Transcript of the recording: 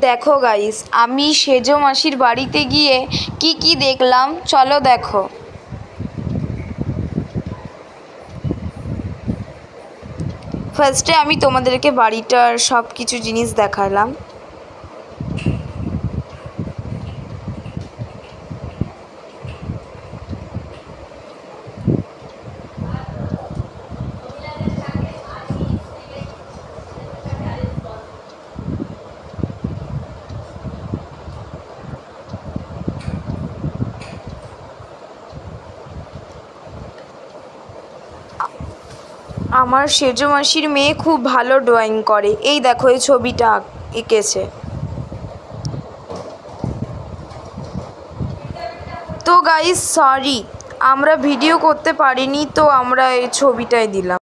দেখো গাইস, আমি সেজো মাসির বাড়িতে গিয়ে কি দেখলাম চলো দেখো। ফার্স্টে আমি তোমাদেরকে বাড়িটার সব কিছু জিনিস দেখালাম। আমার সেজো মাসির মেয়ে খুব ভালো ড্রয়িং করে, এই দেখো এই ছবিটা এঁকেছে। তো গাইস সরি, আমরা ভিডিও করতে পারিনি, তো আমরা এই ছবিটাই দিলাম।